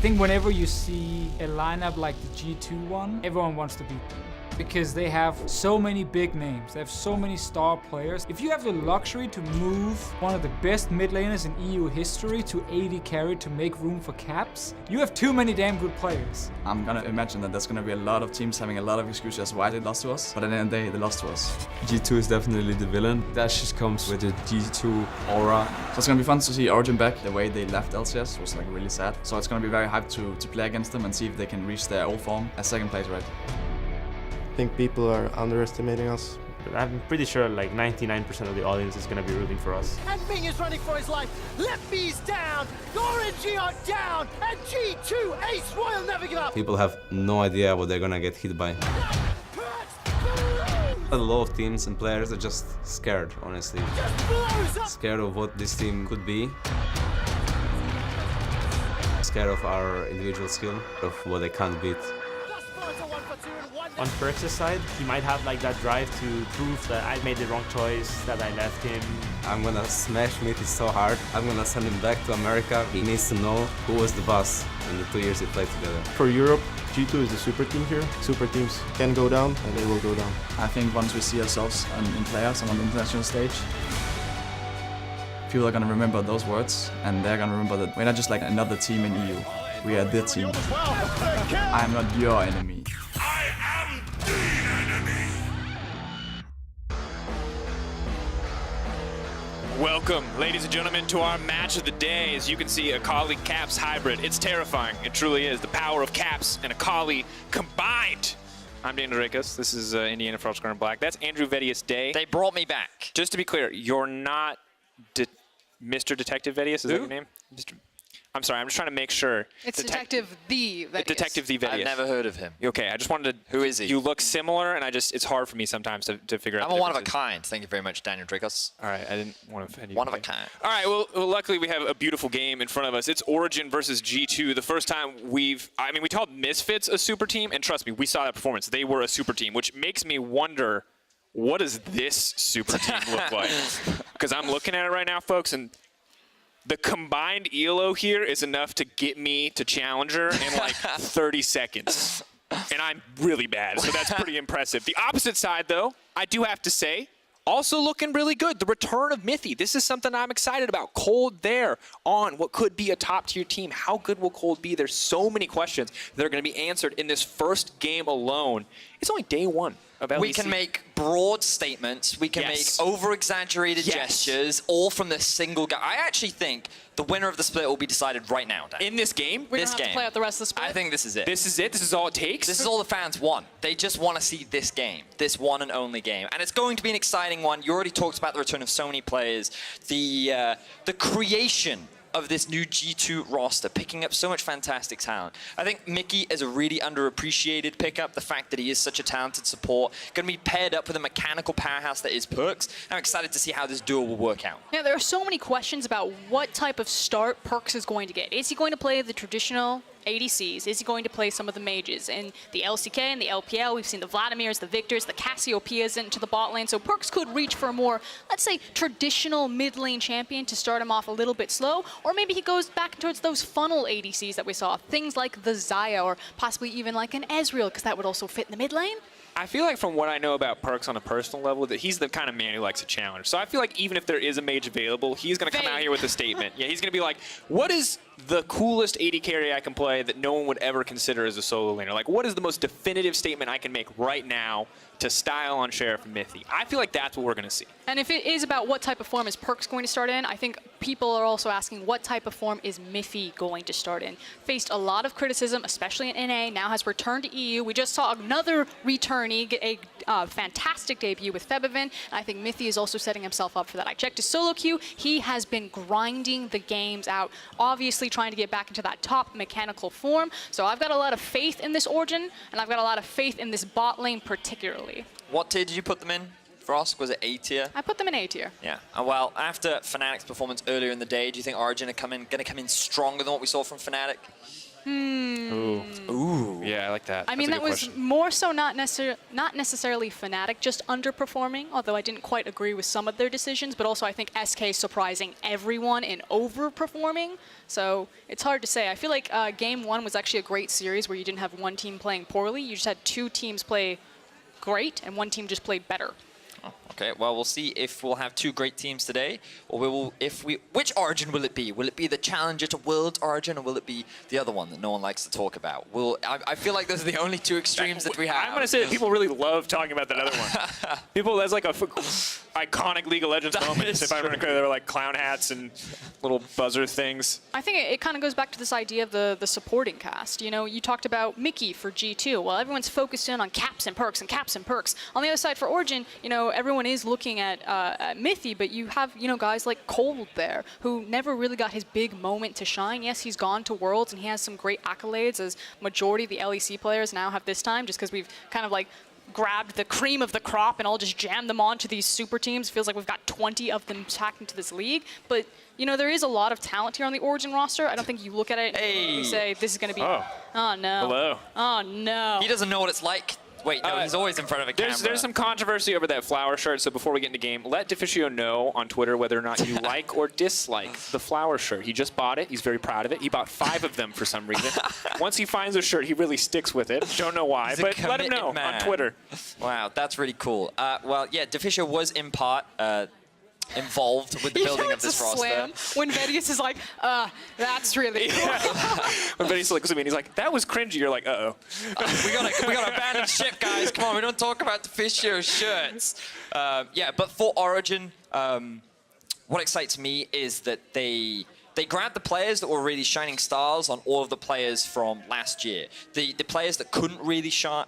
think whenever you see a lineup like the G2 one, everyone wants to beat them. Because they have so many big names, they have so many star players. If you have the luxury to move one of the best mid laners in EU history to AD carry to make room for caps, you have too many damn good players. I'm gonna imagine that there's gonna be a lot of teams having a lot of excuses why they lost to us, but at the end of the day, they lost to us. G2 is definitely the villain. That just comes with the G2 aura. So it's gonna be fun to see Origen back. The way they left LCS was like really sad. So it's gonna be very hyped to play against them and see if they can reach their old form as second place, right? I think people are underestimating us. I'm pretty sure like 99% of the audience is going to be rooting for us. And Ming is running for his life. Left B's down. Origen are down. And G2 Ace Royal never give up. People have no idea what they're going to get hit by. A lot of teams and players are just scared, honestly. Scared of what this team could be. Scared of our individual skill, of what they can't beat. On Perks' side, he might have like that drive to prove that I made the wrong choice, that I left him. I'm gonna smash Mithy so hard. I'm gonna send him back to America. He needs to know who was the boss in the 2 years we played together. For Europe, G2 is the super team here. Super teams can go down and they will go down. I think once we see ourselves in players on the international stage, people are gonna remember those words and they're gonna remember that we're not just like another team in EU. We are the team. I am not your enemy. Welcome, ladies and gentlemen, to our match of the day. As you can see, Akali Caps hybrid. It's terrifying. It truly is. The power of Caps and Akali combined. I'm Daniel Rickus. This is Indiana Frost Square and Black. That's Andrew Vedius Day. They brought me back. Just to be clear, you're not Mr. Detective Vedius? Is that your name? I'm sorry, I'm just trying to make sure. It's Detective The Vedius. Detective The Vedius. I've never heard of him. Okay, I just wanted to... Who is he? You look similar, and it's hard for me sometimes to figure out I'm the a one of a differences. kind. Thank you very much, Daniel Dricos. All right, I didn't want to offend you. One of a kind. All right, well, luckily we have a beautiful game in front of us. It's Origen versus G2. The first time we called Misfits a super team, and trust me, we saw that performance. They were a super team, which makes me wonder, what does this super team look like? Because I'm looking at it right now, folks, and the combined ELO here is enough to get me to Challenger in like 30 seconds. And I'm really bad, so that's pretty impressive. The opposite side, though, I do have to say, also looking really good. The return of Mithy. This is something I'm excited about. Cold there on what could be a top-tier team. How good will Cold be? There's so many questions that are going to be answered in this first game alone. It's only day one of LEC. We can make broad statements. We can make over-exaggerated gestures, all from this single guy. I actually think the winner of the split will be decided right now, Dan. In this game? We're going to have to play out the rest of the split? I think this is it. This is it? This is all it takes? This is all the fans want. They just want to see this game, this one and only game. And it's going to be an exciting one. You already talked about the return of so many players. The creation of this new G2 roster, picking up so much fantastic talent. I think Mickey is a really underappreciated pickup, the fact that he is such a talented support, going to be paired up with a mechanical powerhouse that is Perks. I'm excited to see how this duel will work out. Yeah, there are so many questions about what type of start Perks is going to get. Is he going to play the traditional ADCs? Is he going to play some of the mages? In the LCK and the LPL, we've seen the Vladimirs, the Victors, the Cassiopeias into the bot lane, so Perks could reach for a more, let's say, traditional mid lane champion to start him off a little bit slow, or maybe he goes back towards those funnel ADCs that we saw, things like the Xayah, or possibly even like an Ezreal, because that would also fit in the mid lane. I feel like from what I know about Perks on a personal level, that he's the kind of man who likes a challenge. So I feel like even if there is a mage available, he's going to come out here with a statement. Yeah, he's going to be like, what is the coolest AD carry I can play that no one would ever consider as a solo laner? Like, what is the most definitive statement I can make right now to style on Sheriff and Mithy? I feel like that's what we're going to see. And if it is about what type of form is Perks going to start in, I think people are also asking what type of form is Mithy going to start in. Faced a lot of criticism, especially in NA, now has returned to EU. We just saw another returnee get a fantastic debut with Febiven, and I think Mithy is also setting himself up for that. I checked his solo queue. He has been grinding the games out, obviously trying to get back into that top mechanical form. So I've got a lot of faith in this Origen, and I've got a lot of faith in this bot lane particularly. What tier did you put them in? Frost, was it A tier? I put them in A tier. Yeah. Well, after Fnatic's performance earlier in the day, do you think Origen are going to come in stronger than what we saw from Fnatic? Ooh. Yeah, I like that. I mean, That's a that good was question. more so not necessarily Fnatic just underperforming, although I didn't quite agree with some of their decisions, but also I think SK surprising everyone in overperforming. So it's hard to say. I feel like Game 1 was actually a great series where you didn't have one team playing poorly. You just had two teams play great and one team just played better. Okay, well, we'll see if we'll have two great teams today, or which Origin will it be? Will it be the challenger to Worlds Origin, or will it be the other one that no one likes to talk about? I feel like those are the only two extremes that we have. I'm going to say that people really love talking about that other one. People, that's like a iconic League of Legends moment. If I remember correctly, there were like clown hats and little buzzer things. I think it kind of goes back to this idea of the supporting cast. You know, you talked about Mickey for G2. Well, everyone's focused in on caps and perks and caps and perks. On the other side for Origen, you know, everyone is looking at Mithy, but you have, you know, guys like Cold there, who never really got his big moment to shine. Yes, he's gone to Worlds and he has some great accolades, as majority of the LEC players now have this time, just because we've kind of like grabbed the cream of the crop and all just jammed them onto these super teams. Feels like we've got 20 of them packed into this league. But, you know, there is a lot of talent here on the Origen roster. I don't think you look at it and you say, this is going to be... Oh, no. Hello. Oh, no. He doesn't know what it's like. Wait, no, he's always in front of a camera. There's some controversy over that flower shirt, so before we get into game, let Deficio know on Twitter whether or not you like or dislike the flower shirt. He just bought it. He's very proud of it. He bought 5 of them for some reason. Once he finds a shirt, he really sticks with it. Don't know why, but let him know on Twitter. Wow, that's really cool. Well, yeah, Deficio was in part involved with the building of this roster. Slam when Vedius is like, that's really cool. When Vedius looks at me and he's like, that was cringy. You're like, uh-oh. We gotta abandon ship, guys. Come on, we don't talk about Deficio shirts. Yeah, but for Origin, what excites me is that they grabbed the players that were really shining stars on all of the players from last year. The players that couldn't really shine,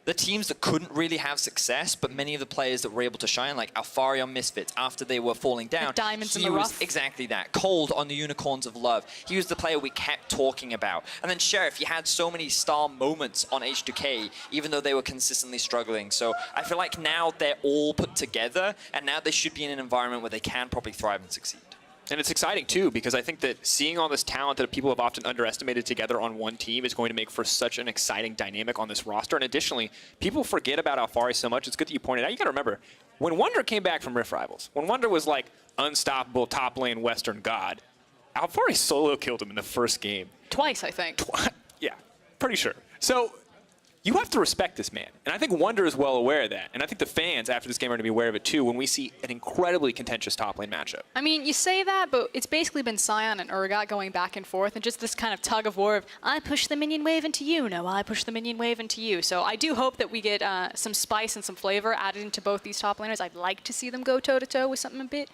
the teams that couldn't really have success, but many of the players that were able to shine, like Alfari on Misfits, after they were falling down. The diamonds in the was rough. Exactly that. Cold on the Unicorns of Love. He was the player we kept talking about. And then Sheriff, he had so many star moments on H2K, even though they were consistently struggling. So I feel like now they're all put together, and now they should be in an environment where they can probably thrive and succeed. And it's exciting, too, because I think that seeing all this talent that people have often underestimated together on one team is going to make for such an exciting dynamic on this roster. And additionally, people forget about Alfari so much. It's good that you pointed out. You got to remember, when Wunder came back from Rift Rivals, when Wunder was like unstoppable top lane Western god, Alfari solo killed him in the first game. Twice, I think. Yeah, pretty sure. So you have to respect this man. And I think Wunder is well aware of that. And I think the fans after this game are going to be aware of it too when we see an incredibly contentious top lane matchup. I mean, you say that, but it's basically been Sion and Urgot going back and forth and just this kind of tug of war of, I push the minion wave into you, no, I push the minion wave into you. So I do hope that we get some spice and some flavor added into both these top laners. I'd like to see them go toe-to-toe with something a bit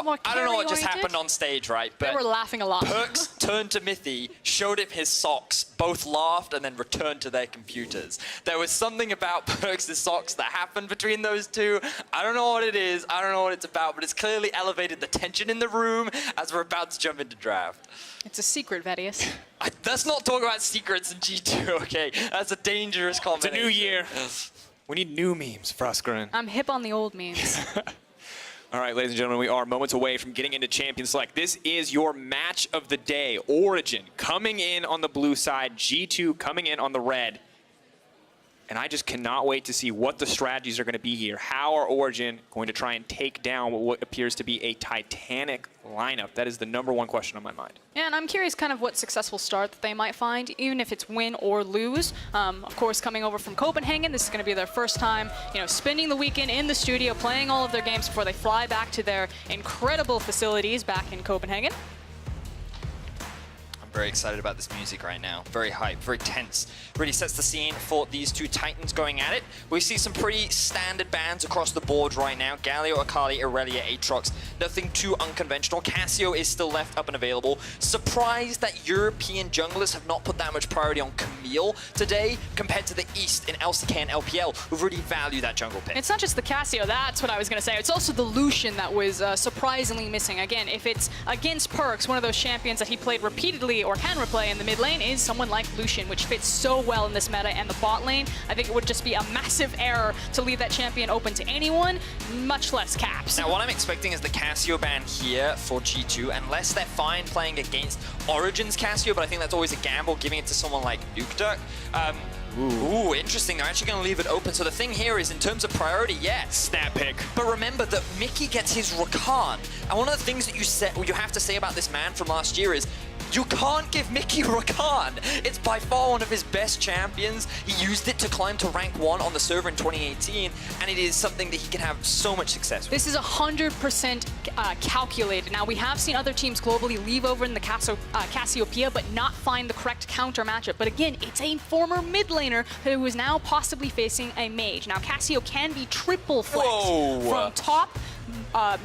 more I don't know what just carry-oriented. happened on stage, right? But they were laughing a lot. Perks turned to Mithy, showed him his socks, both laughed, and then returned to their computers. There was something about Perks' socks that happened between those two. I don't know what it is. I don't know what it's about, but it's clearly elevated the tension in the room as we're about to jump into draft. It's a secret, Vedius. Let's not talk about secrets in G2, okay? That's a dangerous combination. It's a new year. We need new memes, Frostgren. I'm hip on the old memes. All right, ladies and gentlemen, we are moments away from getting into Champion Select. This is your match of the day. Origen coming in on the blue side, G2 coming in on the red. And I just cannot wait to see what the strategies are going to be here. How are Origen going to try and take down what appears to be a titanic lineup? That is the #1 question on my mind. Yeah, and I'm curious kind of what successful start that they might find, even if it's win or lose. Of course, coming over from Copenhagen, this is going to be their first time, you know, spending the weekend in the studio, playing all of their games before they fly back to their incredible facilities back in Copenhagen. Very excited about this music right now. Very hyped, very tense. Really sets the scene for these two titans going at it. We see some pretty standard bans across the board right now. Galio, Akali, Aurelia, Aatrox. Nothing too unconventional. Cassio is still left up and available. Surprised that European junglers have not put that much priority on Camille today compared to the East in LCK and LPL, who really value that jungle pick. It's not just the Cassio, that's what I was going to say. It's also the Lucian that was surprisingly missing. Again, if it's against Perks, one of those champions that he played repeatedly or can replay in the mid lane is someone like Lucian, which fits so well in this meta. And the bot lane, I think it would just be a massive error to leave that champion open to anyone, much less Caps. Now, what I'm expecting is the Cassio ban here for G2, unless they're fine playing against Origen's Cassio, but I think that's always a gamble, giving it to someone like Nukeduck. Ooh, interesting. They're actually going to leave it open. So the thing here is, in terms of priority, yes. Snap pick. But remember that Mickey gets his Rakan. And one of the things that you have to say about this man from last year is, you can't give Mickey Rakan. It's by far one of his best champions. He used it to climb to rank 1 on the server in 2018, and it is something that he can have so much success with. This is 100% calculated. Now, we have seen other teams globally leave over in the Cassiopeia, but not find the correct counter matchup. But again, it's a former mid laner who is now possibly facing a mage. Now, Cassio can be triple flexed from top,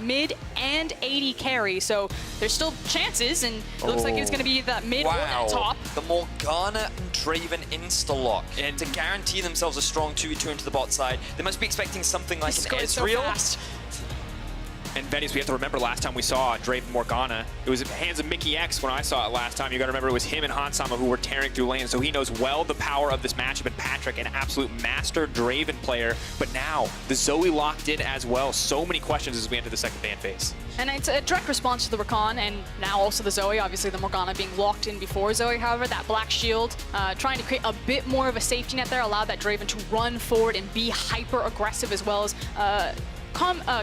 mid, and AD carry, so there's still chances, and it looks like it's going to be that mid or that top. The Morgana and Draven insta-lock, and to guarantee themselves a strong 2v2 into the bot side, they must be expecting something like an Ezreal. So And Venice, we have to remember last time we saw Draven Morgana, it was at the hands of Mickey X when I saw it last time. You got to remember it was him and Hansama who were tearing through lanes, so he knows well the power of this matchup. And Patrick, an absolute master Draven player, but now the Zoe locked in as well. So many questions as we enter the second ban phase. And it's a direct response to the Rakan, and now also the Zoe, obviously the Morgana being locked in before Zoe. However, that black shield, trying to create a bit more of a safety net there, allow that Draven to run forward and be hyper aggressive, as well as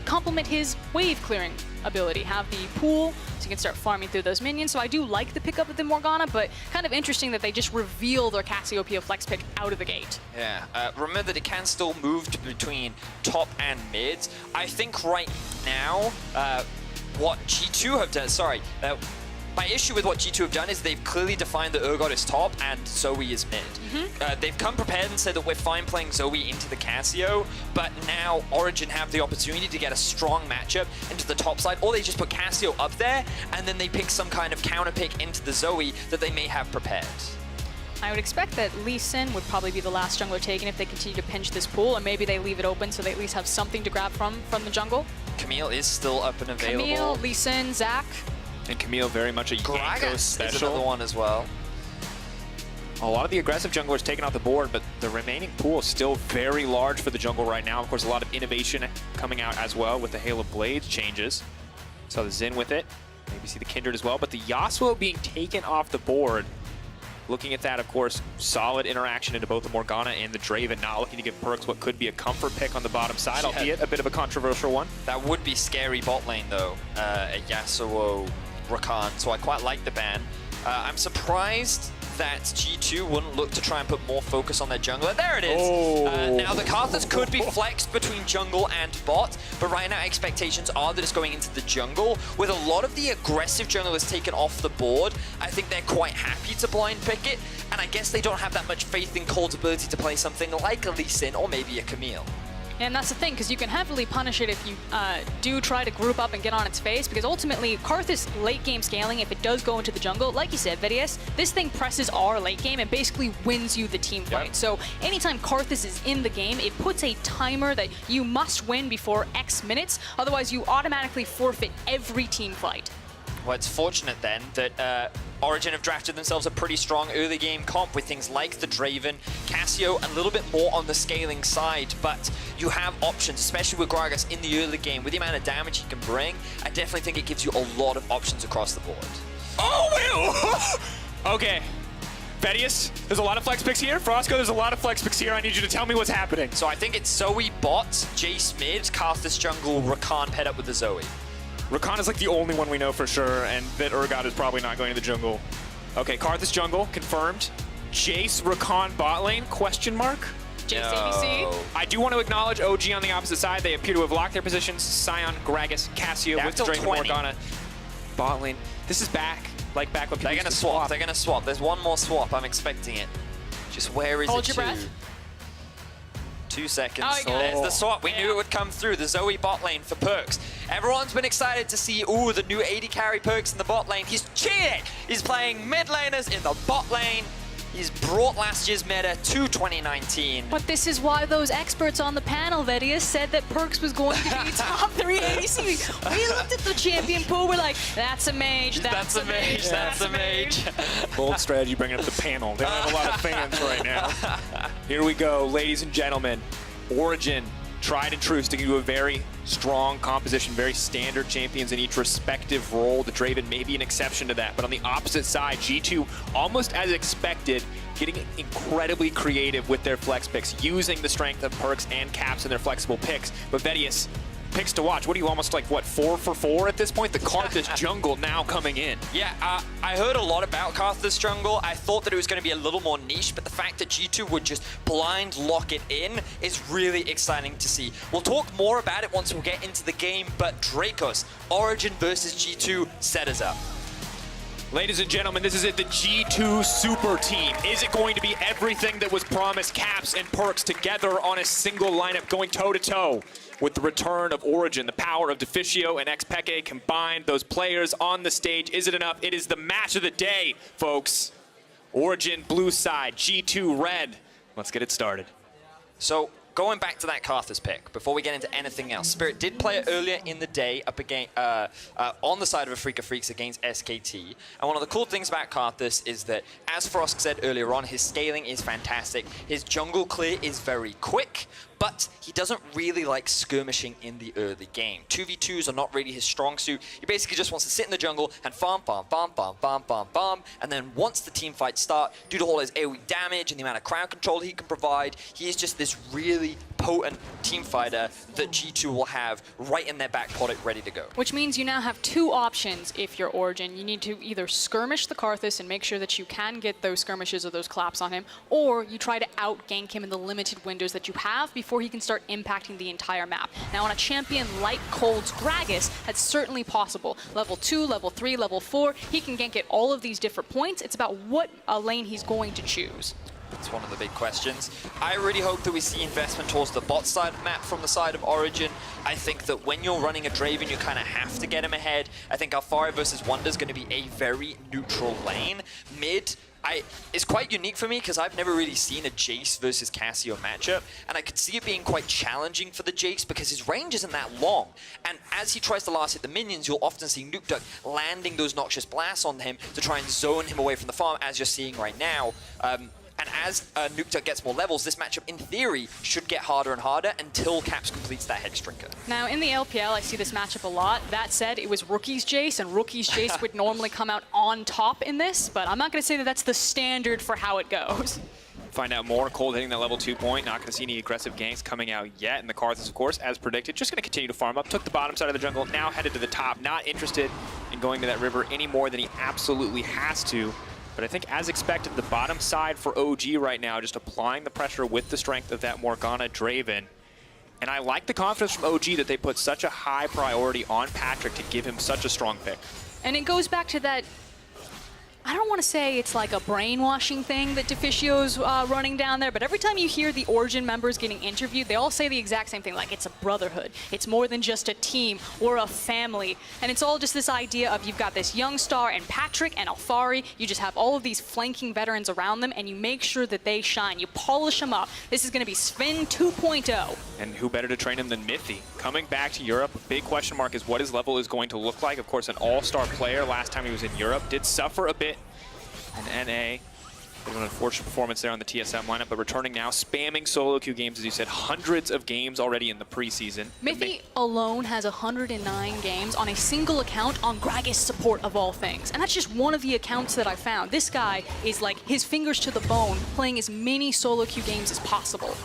complement his wave clearing ability, have the pool so you can start farming through those minions. So I do like the pickup of the Morgana, but kind of interesting that they just reveal their Cassiopeia flex pick out of the gate. Yeah, remember that it can still move between top and mids. I think right now, what G2 have done, my issue with what G2 have done is they've clearly defined that Urgot is top and Zoe is mid. They've come prepared and said that we're fine playing Zoe into the Cassio, but now Origen have the opportunity to get a strong matchup into the top side, or they just put Cassio up there and then they pick some kind of counter pick into the Zoe that they may have prepared. I would expect that Lee Sin would probably be the last jungler taken if they continue to pinch this pool, or maybe they leave it open so they at least have something to grab from the jungle. Camille is still up and available. Camille, Lee Sin, Zac. And Camille very much a Yanko special. Is another one as well. A lot of the aggressive junglers taken off the board, but the remaining pool is still very large for the jungle right now. Of course, a lot of innovation coming out as well with the Hail of Blades changes. Saw the Xin with it. Maybe see the Kindred as well, but the Yasuo being taken off the board. Looking at that, of course, solid interaction into both the Morgana and the Draven. Not looking to give Perkz what could be a comfort pick on the bottom side, albeit a bit of a controversial one. That would be scary bot lane, though, a Yasuo Rakan, so I quite like the ban. I'm surprised that G2 wouldn't look to try and put more focus on their jungler. There it is! Now, the Karthus could be flexed between jungle and bot, but right now expectations are that it's going into the jungle. With a lot of the aggressive junglers taken off the board, I think they're quite happy to blind pick it, and I guess they don't have that much faith in Cold's ability to play something like a Lee Sin or maybe a Camille. And that's the thing, because you can heavily punish it if you do try to group up and get on its face, because ultimately, Karthus late game scaling, if it does go into the jungle, like you said, Vidius, this thing presses R late game and basically wins you the team fight. So anytime Karthus is in the game, it puts a timer that you must win before X minutes, otherwise you automatically forfeit every team fight. Well, it's fortunate then that Origen have drafted themselves a pretty strong early game comp with things like the Draven, Cassio, a little bit more on the scaling side, but you have options, especially with Gragas in the early game. With the amount of damage he can bring, I definitely think it gives you a lot of options across the board. Oh, Will! Okay. Vedius, there's a lot of flex picks here. Frosco, there's a lot of flex picks here. I need you to tell me what's happening. So I think it's Zoe bot, Jace mid, Karthus jungle, Rakan paired up with the Zoe. Rakan is like the only one we know for sure, and that Urgot is probably not going to the jungle. Okay, Karthus jungle, confirmed. Jace, Rakan bot lane, question mark? Jace ABC. I do want to acknowledge OG on the opposite side. They appear to have locked their positions. Sion, Gragas, Cassio with Draven Morgana. Bot lane. This is back, like back when people They're going to swap. They're going to swap. There's one more swap. I'm expecting it. Just where is it? Hold your breath. 2 seconds. Oh, There's the swap. We knew it would come through. The Zoe bot lane for Perkz. Everyone's been excited to see, the new AD carry Perkz in the bot lane. He's cheating. He's playing mid laners in the bot lane. He's brought last year's meta to 2019. But this is why those experts on the panel, Vedius, said that Perks was going to be top 3 ADC. We looked at the champion pool, we're like, that's a mage, that's a mage, that's a mage. Bold strategy bringing up the panel. They don't have a lot of fans right now. Here we go, ladies and gentlemen. Origen, tried and true, sticking to a very strong composition, very standard champions in each respective role. The Draven may be an exception to that, but on the opposite side, G2, almost as expected, getting incredibly creative with their flex picks, using the strength of Perks and Caps in their flexible picks. But Vedius, picks to watch. What are you, almost like, what, 4 for 4 at this point? The Karthus jungle now coming in. Yeah, I heard a lot about Karthus jungle. I thought that it was going to be a little more niche, but the fact that G2 would just blind lock it in is really exciting to see. We'll talk more about it once we get into the game, but Dracos, Origen versus G2, set us up. Ladies and gentlemen, this is it, the G2 super team. Is it going to be everything that was promised? Caps and Perks together on a single lineup going toe-to-toe with the return of Origen, the power of Deficio and Xpeke combined, those players on the stage. Is it enough? It is the match of the day, folks. Origen blue side, G2 red. Let's get it started. So, going back to that Karthus pick, before we get into anything else, Spirit did play it earlier in the day up against, on the side of Afrika Freaks against SKT. And one of the cool things about Karthus is that, as Frost said earlier on, his scaling is fantastic. His jungle clear is very quick, but he doesn't really like skirmishing in the early game. 2v2s are not really his strong suit. He basically just wants to sit in the jungle and farm, and then once the team fights start, due to all his AoE damage and the amount of crowd control he can provide, he is just this really potent team fighter that G2 will have right in their back pocket ready to go. Which means you now have 2 options if you're Origen. You need to either skirmish the Karthus and make sure that you can get those skirmishes or those claps on him, or you try to out-gank him in the limited windows that you have before he can start impacting the entire map. Now on a champion like Cold's Gragas, that's certainly possible. Level 2, level 3, level 4, he can gank at all of these different points. It's about what lane he's going to choose. It's one of the big questions. I really hope that we see investment towards the bot side of the map from the side of Origen. I think that when you're running a Draven, you kind of have to get him ahead. I think Alfari versus Wonder is going to be a very neutral lane. Mid, it's quite unique for me because I've never really seen a Jace versus Cassio matchup, and I could see it being quite challenging for the Jace because his range isn't that long. And as he tries to last hit the minions, you'll often see Nukeduck landing those Noxious Blasts on him to try and zone him away from the farm, as you're seeing right now. And as Nukeduck gets more levels, this matchup, in theory, should get harder and harder until Caps completes that Hexdrinker. Now, in the LPL, I see this matchup a lot. That said, it was Rookie's Jace, and Rookie's Jace would normally come out on top in this, but I'm not going to say that that's the standard for how it goes. Find out more. Cold hitting that level 2 point. Not going to see any aggressive ganks coming out yet. And the Karthus, of course, as predicted, just going to continue to farm up. Took the bottom side of the jungle, now headed to the top. Not interested in going to that river any more than he absolutely has to. But I think, as expected, the bottom side for OG right now, just applying the pressure with the strength of that Morgana Draven. And I like the confidence from OG that they put such a high priority on Patrick to give him such a strong pick. And it goes back to that, I don't want to say it's like a brainwashing thing that Deficio's running down there, but every time you hear the Origen members getting interviewed, they all say the exact same thing, like it's a brotherhood. It's more than just a team or a family. And it's all just this idea of you've got this young star and Patrick and Alfari, you just have all of these flanking veterans around them and you make sure that they shine. You polish them up. This is going to be Sven 2.0. And who better to train him than Mithy? Coming back to Europe, big question mark is what his level is going to look like. Of course, an all-star player last time he was in Europe. Did suffer a bit in NA. An unfortunate performance there on the TSM lineup, but returning now, spamming solo queue games, as you said, hundreds of games already in the preseason. Mithy alone has 109 games on a single account on Gragas support of all things. And that's just one of the accounts that I found. This guy is like his fingers to the bone, playing as many solo queue games as possible.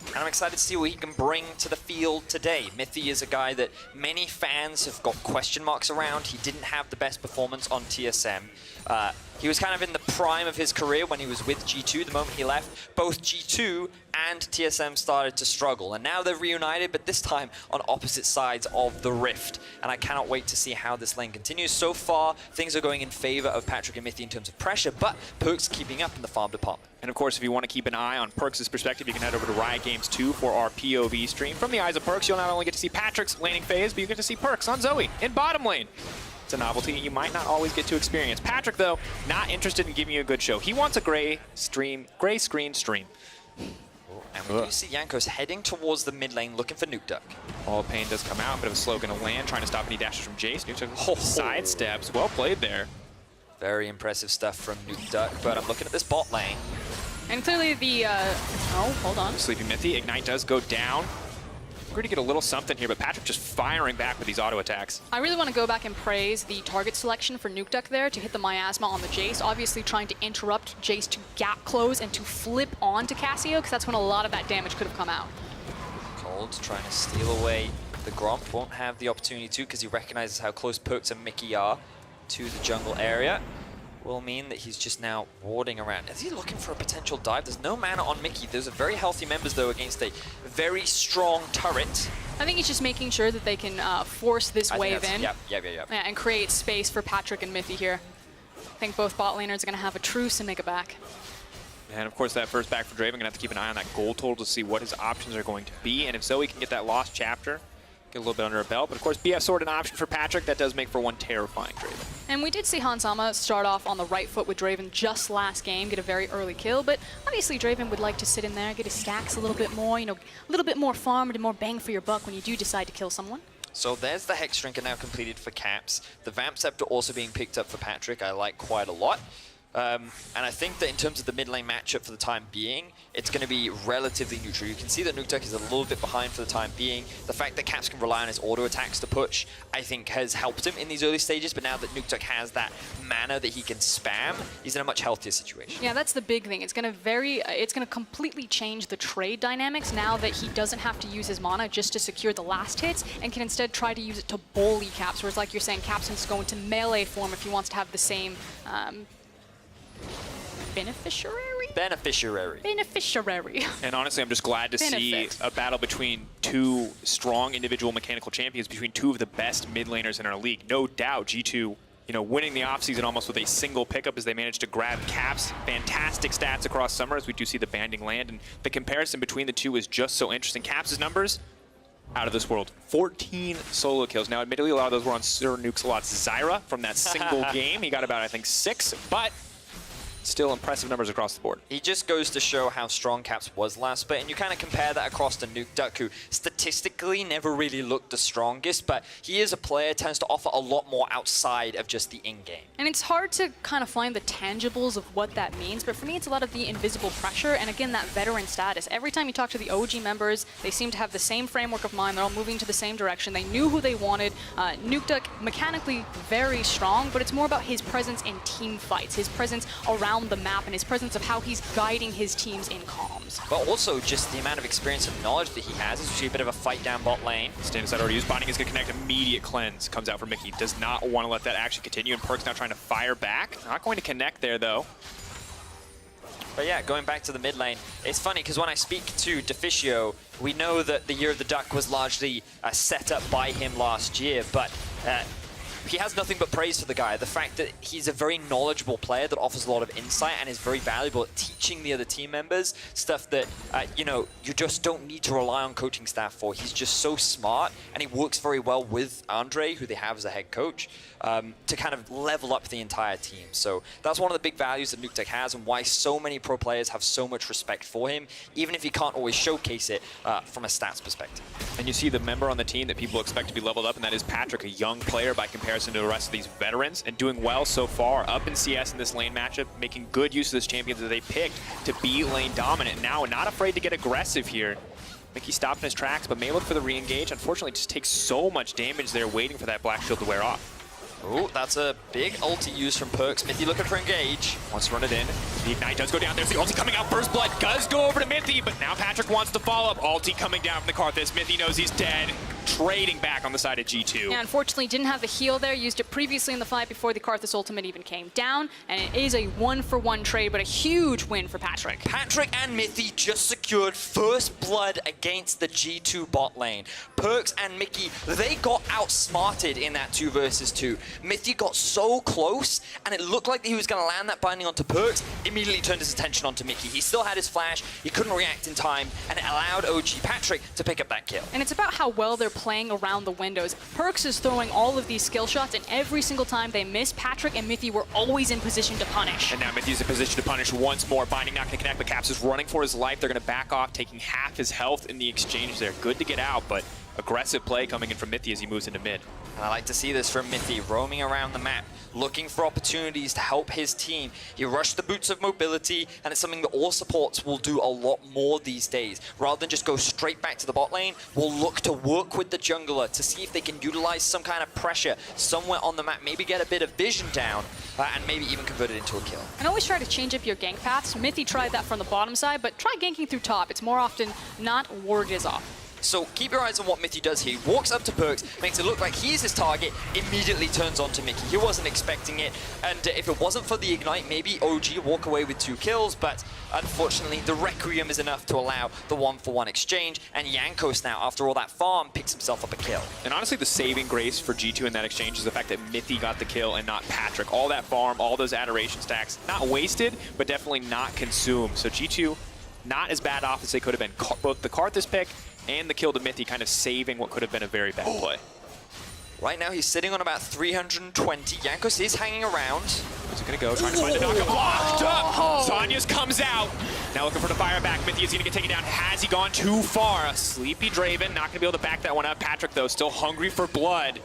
And I'm excited to see what he can bring to the field today. Mithy is a guy that many fans have got question marks around. He didn't have the best performance on TSM. He was kind of in the prime of his career when he was with G2. The moment he left, both G2 and TSM started to struggle. And now they're reunited, but this time on opposite sides of the rift. And I cannot wait to see how this lane continues. So far, things are going in favor of Patrick and Mithy in terms of pressure, but Perks keeping up in the farm department. And of course, if you want to keep an eye on Perks' perspective, you can head over to Riot Games 2 for our POV stream. From the eyes of Perks, you'll not only get to see Patrick's laning phase, but you get to see Perks on Zoe in bottom lane. It's a novelty you might not always get to experience. Patrick, though, not interested in giving you a good show. He wants a gray screen stream. And we do see Jankos heading towards the mid lane looking for Nuke Duck. All pain does come out, bit of a slow gonna land, trying to stop any dashes from Jace. Nuke Duck sidesteps, well played there. Very impressive stuff from Nuke Duck, but I'm looking at this bot lane. And clearly the, oh, hold on. Sleepy Mithy, Ignite does go down. We're going to get a little something here, but Patrick just firing back with these auto attacks. I really want to go back and praise the target selection for Nuke Duck there to hit the Miasma on the Jace, obviously trying to interrupt Jace to gap close and to flip onto Cassio, because that's when a lot of that damage could have come out. Cold trying to steal away the Gromp, won't have the opportunity to because he recognizes how close Perks and Mickey are to the jungle area. Will mean that he's just now warding around. Is he looking for a potential dive? There's no mana on Mickey. Those are very healthy members, though, against a very strong turret. I think he's just making sure that they can force this wave in. Yep. Yeah, and create space for Patrick and Mithy here. I think both bot laners are going to have a truce and make it back. And of course, that first back for Draven, going to have to keep an eye on that gold total to see what his options are going to be. And if Zoe can get that lost chapter, get a little bit under her belt. But of course, BF Sword an option for Patrick. That does make for one terrifying Draven. And we did see Hansama start off on the right foot with Draven just last game, get a very early kill. But obviously, Draven would like to sit in there, get his stacks a little bit more, you know, a little bit more farmed and more bang for your buck when you do decide to kill someone. So there's the Hex Drinker now completed for Caps. The Vamp Scepter also being picked up for Patrick, I like quite a lot. And I think that in terms of the mid lane matchup for the time being, it's going to be relatively neutral. You can see that Nuke Duck is a little bit behind for the time being. The fact that Caps can rely on his auto attacks to push, I think, has helped him in these early stages. But now that Nuke Duck has that mana that he can spam, he's in a much healthier situation. Yeah, that's the big thing. It's going to completely change the trade dynamics now that he doesn't have to use his mana just to secure the last hits and can instead try to use it to bully Caps. Whereas, like you're saying, Caps needs to go into melee form if he wants to have the same. Beneficiary. And honestly, I'm just glad to see a battle between two strong individual mechanical champions, between two of the best mid laners in our league. No doubt, G2, you know, winning the offseason almost with a single pickup as they managed to grab Caps. Fantastic stats across summer as we do see the banding land, and the comparison between the two is just so interesting. Caps' numbers, out of this world. 14 solo kills. Now, admittedly, a lot of those were on Sir Nukesalot's Zyra from that single game. He got about, I think, 6, but still impressive numbers across the board. He just goes to show how strong Caps was last split, and you kind of compare that across to Nuke Duck, who statistically never really looked the strongest, but he is a player, tends to offer a lot more outside of just the in-game. And it's hard to kind of find the tangibles of what that means, but for me, it's a lot of the invisible pressure, and again, that veteran status. Every time you talk to the OG members, they seem to have the same framework of mind. They're all moving to the same direction. They knew who they wanted. Nuke Duck, mechanically very strong, but it's more about his presence in team fights, his presence around the map, and his presence of how he's guiding his teams in comms. But also just the amount of experience and knowledge that he has, especially a bit of a fight down bot lane. Stand aside already used. Bonding is going to connect. Immediate cleanse comes out for Mickey. Does not want to let that action continue, and Perk's now trying to fire back. Not going to connect there, though. But yeah, going back to the mid lane, it's funny because when I speak to Deficio, we know that the Year of the Duck was largely set up by him last year, but he has nothing but praise for the guy. The fact that he's a very knowledgeable player that offers a lot of insight and is very valuable at teaching the other team members stuff that, you know, you just don't need to rely on coaching staff for. He's just so smart, and he works very well with Andre, who they have as a head coach, to kind of level up the entire team. So that's one of the big values that Nuke Duck has, and why so many pro players have so much respect for him, even if he can't always showcase it from a stats perspective. And you see the member on the team that people expect to be leveled up, and that is Patrick, a young player by comparison to the rest of these veterans, and doing well so far up in CS in this lane matchup, making good use of this champion that they picked to be lane dominant. Now, not afraid to get aggressive here. Mickey stopped in his tracks, but may look for the re-engage. Unfortunately, just takes so much damage there waiting for that black shield to wear off. Oh, that's a big ulti use from Perks. Mithy looking for engage. Wants to run it in. The Ignite does go down. There's the ulti coming out. First blood does go over to Mithy, but now Patrick wants to follow up. Ulti coming down from the Karthus. Mithy knows he's dead. Trading back on the side of G2. Yeah, unfortunately didn't have the heal there. Used it previously in the fight before the Karthus ultimate even came down. And it is a 1-for-1 trade, but a huge win for Patrick. Patrick and Mithy just secured first blood against the G2 bot lane. Perks and Mickey, they got outsmarted in that 2 versus 2. Mithy got so close, and it looked like he was going to land that binding onto Perks, immediately turned his attention onto Mickey. He still had his flash, he couldn't react in time, and it allowed OG Patrick to pick up that kill. And it's about how well they're playing around the windows. Perks is throwing all of these skill shots, and every single time they miss, Patrick and Mithy were always in position to punish. And now Mithy's in position to punish once more. Binding not going to connect, but Caps is running for his life. They're going to back off, taking half his health in the exchange there. Good to get out, but aggressive play coming in from Mithy as he moves into mid. And I like to see this from Mithy, roaming around the map, looking for opportunities to help his team. He rushed the boots of mobility, and it's something that all supports will do a lot more these days. Rather than just go straight back to the bot lane, we'll look to work with the jungler to see if they can utilize some kind of pressure somewhere on the map, maybe get a bit of vision down, and maybe even convert it into a kill. And always try to change up your gank paths. Mithy tried that from the bottom side, but try ganking through top. It's more often not warded off. So keep your eyes on what Mithy does here. He walks up to Perks, makes it look like he's his target, immediately turns on to Mickey. He wasn't expecting it, and if it wasn't for the Ignite, maybe OG walk away with 2 kills, but unfortunately the Requiem is enough to allow the 1-for-1 exchange, and Jankos now, after all that farm, picks himself up a kill. And honestly, the saving grace for G2 in that exchange is the fact that Mithy got the kill and not Patrick. All that farm, all those adoration stacks, not wasted, but definitely not consumed. So G2, not as bad off as they could have been. Both the Karthus pick and the kill to Mithy kind of saving what could have been a very bad play. Right now he's sitting on about 320. Jankos is hanging around. Where's he gonna go? Trying to find the knock. Blocked up! Sonya's comes out. Now looking for the fire back. Mithy is gonna get taken down. Has he gone too far? A sleepy Draven, not gonna be able to back that one up. Patrick though, still hungry for blood.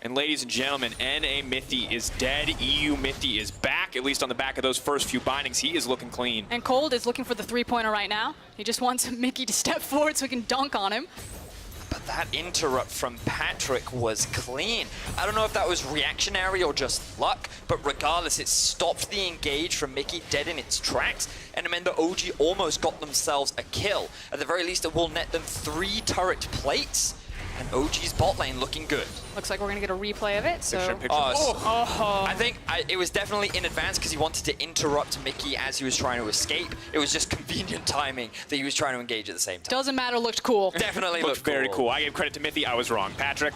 And ladies and gentlemen, NA Mithy is dead. EU Mithy is back, at least on the back of those first few bindings. He is looking clean. And Cold is looking for the 3-pointer right now. He just wants Mickey to step forward so he can dunk on him. But that interrupt from Patrick was clean. I don't know if that was reactionary or just luck, but regardless, it stopped the engage from Mickey dead in its tracks, and it meant that OG almost got themselves a kill. At the very least, it will net them 3 turret plates. And OG's bot lane looking good. Looks like we're going to get a replay of it. So. I think it was definitely in advance because he wanted to interrupt Mickey as he was trying to escape. It was just convenient timing that he was trying to engage at the same time. Doesn't matter, looked cool. Definitely looked very cool. I gave credit to Mithy. I was wrong. Patrick,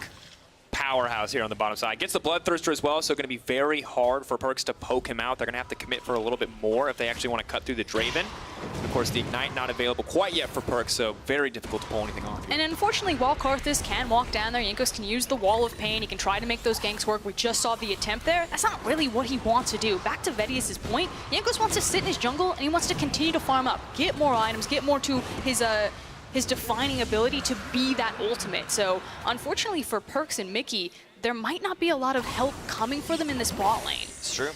powerhouse here on the bottom side. Gets the Bloodthirster as well, so going to be very hard for Perks to poke him out. They're going to have to commit for a little bit more if they actually want to cut through the Draven. And of course, the Ignite not available quite yet for Perks, so very difficult to pull anything off here. And unfortunately, while Karthus can walk down there, Jankos can use the Wall of Pain. He can try to make those ganks work. We just saw the attempt there. That's not really what he wants to do. Back to Vedius' point, Jankos wants to sit in his jungle, and he wants to continue to farm up, get more items, get more to his defining ability to be that ultimate. So unfortunately for Perks and Mickey, there might not be a lot of help coming for them in this bot lane. It's true.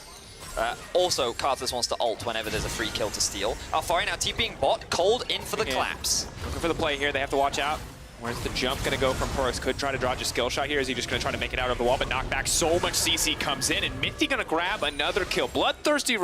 Also, Karthus wants to ult whenever there's a free kill to steal. Alfari now TPing bot, Cold in for the collapse. Looking for the play here, they have to watch out. Where's the jump going to go from Perks? Could try to dodge a skill shot here. Is he just going to try to make it out of the wall, but knock back? So much CC comes in, and Mithy going to grab another kill. Bloodthirsty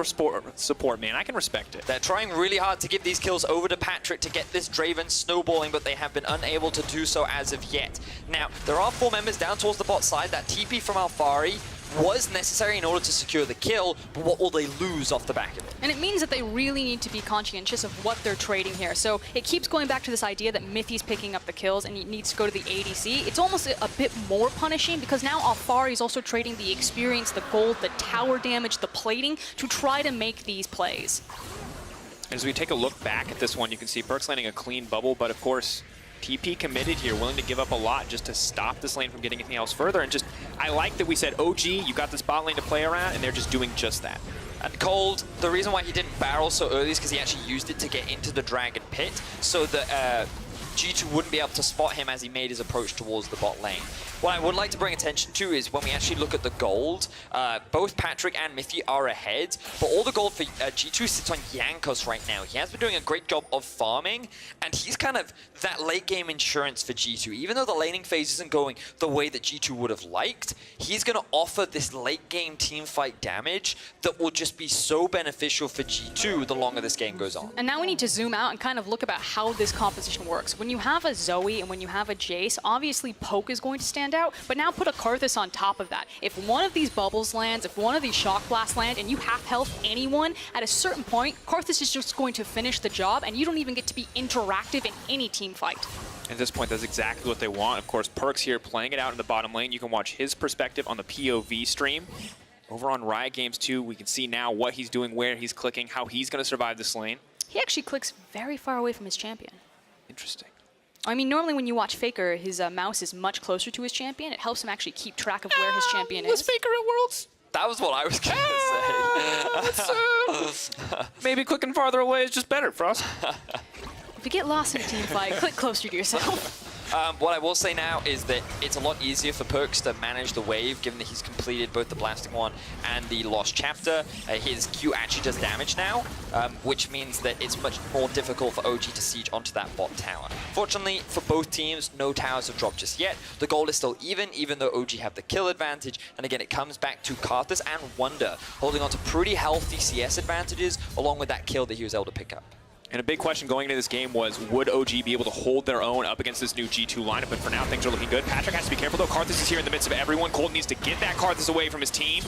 support, man. I can respect it. They're trying really hard to give these kills over to Patrick to get this Draven snowballing, but they have been unable to do so as of yet. Now, there are 4 members down towards the bot side. That TP from Alfari was necessary in order to secure the kill, but what will they lose off the back of it? And it means that they really need to be conscientious of what they're trading here. So it keeps going back to this idea that Mithy's picking up the kills and he needs to go to the ADC. It's almost a bit more punishing because now Alfari is also trading the experience, the gold, the tower damage, the plating to try to make these plays. As we take a look back at this one, you can see Perks landing a clean bubble, but of course, TP committed here, willing to give up a lot just to stop this lane from getting anything else further. And just, I like that we said, OG, you got this bot lane to play around, and they're just doing just that. And Cold, the reason why he didn't barrel so early is because he actually used it to get into the Dragon Pit, so that G2 wouldn't be able to spot him as he made his approach towards the bot lane. What I would like to bring attention to is when we actually look at the gold, both Patrick and Mithy are ahead, but all the gold for G2 sits on Jankos right now. He has been doing a great job of farming, and he's kind of that late game insurance for G2. Even though the laning phase isn't going the way that G2 would have liked, he's going to offer this late game team fight damage that will just be so beneficial for G2 the longer this game goes on. And now we need to zoom out and kind of look about how this composition works. When you have a Zoe and when you have a Jace, obviously Poke is going to stand out, but now put a Karthus on top of that. If one of these bubbles lands, if one of these shock blasts land, and you half health anyone, at a certain point, Karthus is just going to finish the job, and you don't even get to be interactive in any team fight. At this point, that's exactly what they want. Of course, Perks here playing it out in the bottom lane. You can watch his perspective on the POV stream. Over on Riot Games 2, we can see now what he's doing, where he's clicking, how he's going to survive this lane. He actually clicks very far away from his champion. Interesting. I mean, normally when you watch Faker, his mouse is much closer to his champion. It helps him actually keep track of where his champion is. Was Faker at Worlds? That was what I was going to say. Maybe clicking farther away is just better, Frost. If you get lost in a team fight, click closer to yourself. What I will say now is that it's a lot easier for Perks to manage the wave, given that he's completed both the Blasting one and the Lost Chapter. His Q actually does damage now, which means that it's much more difficult for OG to siege onto that bot tower. Fortunately, for both teams, no towers have dropped just yet. The goal is still even though OG have the kill advantage. And again, it comes back to Karthus and Wonder holding on to pretty healthy CS advantages, along with that kill that he was able to pick up. And a big question going into this game was, would OG be able to hold their own up against this new G2 lineup? But for now, things are looking good. Patrick has to be careful, though. Karthus is here in the midst of everyone. Colt needs to get that Karthus away from his team.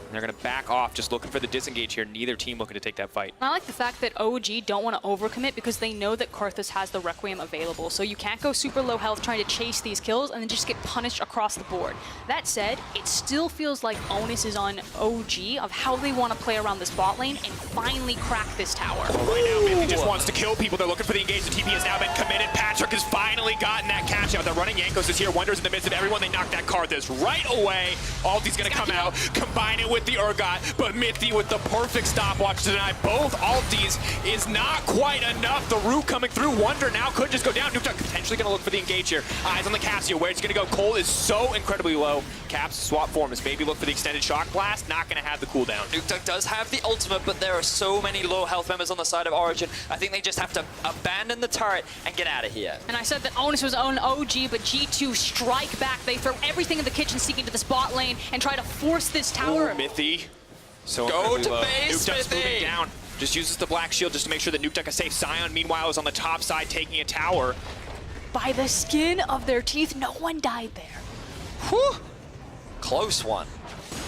And they're going to back off, just looking for the disengage here. Neither team looking to take that fight. I like the fact that OG don't want to overcommit because they know that Karthus has the Requiem available. So you can't go super low health trying to chase these kills and then just get punished across the board. That said, it still feels like onus is on OG of how they want to play around this bot lane and finally crack this tower. Right now, Mithy just wants to kill people. They're looking for the engage. The TP has now been committed. Patrick has finally gotten that catch out. They're running. Yankos is here. Wonder's in the midst of everyone. They knock that Karthus right away. Ulti's going to come out, combine it with the Urgot. But Mithy with the perfect stopwatch to deny both ultis is not quite enough. The root coming through. Wonder now could just go down. Nukeduck potentially going to look for the engage here. Eyes on the Cassio. Where it's going to go. Cole is so incredibly low. Caps swap form is maybe look for the extended shock blast. Not going to have the cooldown. Nukeduck does have the ultimate, but there are so many low health members on the side of Origen. I think they just have to abandon the turret and get out of here. And I said that onus was on OG, but G2 strike back. They throw everything in the kitchen sink into this bot lane and try to force this tower. Ooh, Mithy. So go to low. base, Nukeduck's moving Mithy. down. Just uses the black shield just to make sure that Nukeduck is safe. Sion, meanwhile, is on the top side taking a tower. By the skin of their teeth, no one died there. Whew. Close one.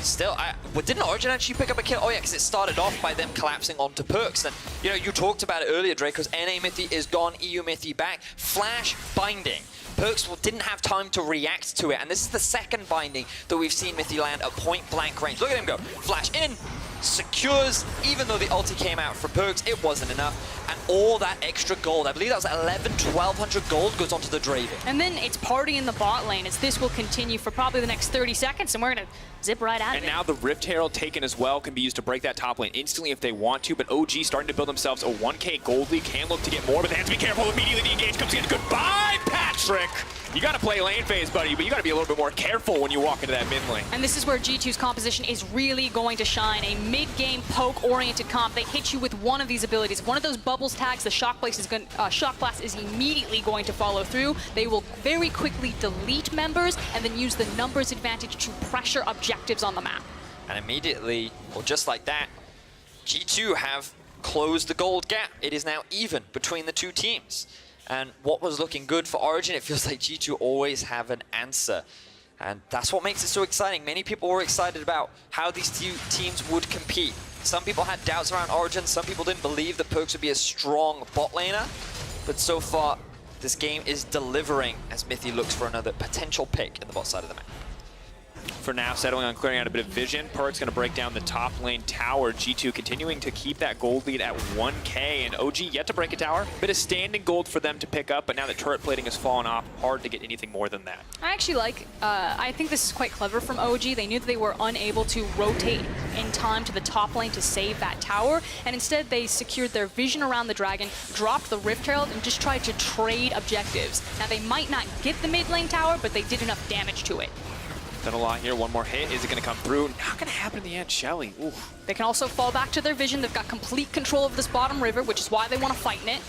Still, didn't Origen actually pick up a kill? Oh yeah, because it started off by them collapsing onto Perks. And you know, you talked about it earlier, Drake, because NA Mithy is gone, EU Mithy back. Flash binding. Perks didn't have time to react to it, and this is the second binding that we've seen Mithy land at point-blank range. Look at him go. Flash in, secures, even though the ulti came out for Perks, it wasn't enough. And all that extra gold, I believe that was 1,200 gold goes onto the Draven. And then it's party in the bot lane as this will continue for probably the next 30 seconds, and we're going to zip right out of it. And now the Rift Herald taken as well can be used to break that top lane instantly if they want to, but OG starting to build themselves a 1k gold lead, can look to get more, but they have to be careful. Immediately the engage comes in. Goodbye, Patrick! You gotta play lane phase, buddy, but you gotta be a little bit more careful when you walk into that mid lane. And this is where G2's composition is really going to shine. A mid-game poke-oriented comp. They hit you with one of these abilities. One of those bubbles tags, the Shock Blast is immediately going to follow through. They will very quickly delete members and then use the numbers advantage to pressure objectives on the map. And immediately, or just like that, G2 have closed the gold gap. It is now even between the two teams. And what was looking good for Origen, it feels like G2 always have an answer. And that's what makes it so exciting. Many people were excited about how these two teams would compete. Some people had doubts around Origen. Some people didn't believe that Perks would be a strong bot laner. But so far, this game is delivering as Mithy looks for another potential pick in the bot side of the map. For now, settling on clearing out a bit of vision. Perk's going to break down the top lane tower. G2 continuing to keep that gold lead at 1k, and OG yet to break a tower. Bit of standing gold for them to pick up, but now that turret plating has fallen off, hard to get anything more than that. I actually like, I think this is quite clever from OG. They knew that they were unable to rotate in time to the top lane to save that tower, and instead they secured their vision around the dragon, dropped the Rift Herald, and just tried to trade objectives. Now they might not get the mid lane tower, but they did enough damage to it. Done a lot here. One more hit. Is it going to come through? Not going to happen in the end. Shelly. Oof. They can also fall back to their vision. They've got complete control of this bottom river, which is why they want to fight in it.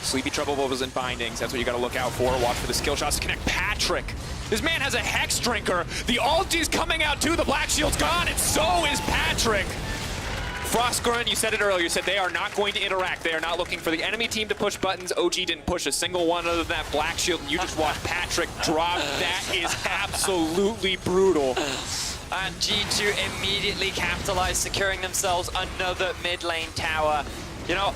Sleepy Trouble Bubbles and Bindings. That's what you got to look out for. Watch for the skill shots to connect. Patrick. This man has a Hex Drinker. The ulti's coming out too. The Black Shield's gone, and so is Patrick. Frostgurn, you said it earlier, you said they are not going to interact. They are not looking for the enemy team to push buttons. OG didn't push a single one other than that Black Shield, and you just watched Patrick drop. That is absolutely brutal. And G2 immediately capitalized, securing themselves another mid lane tower. You know,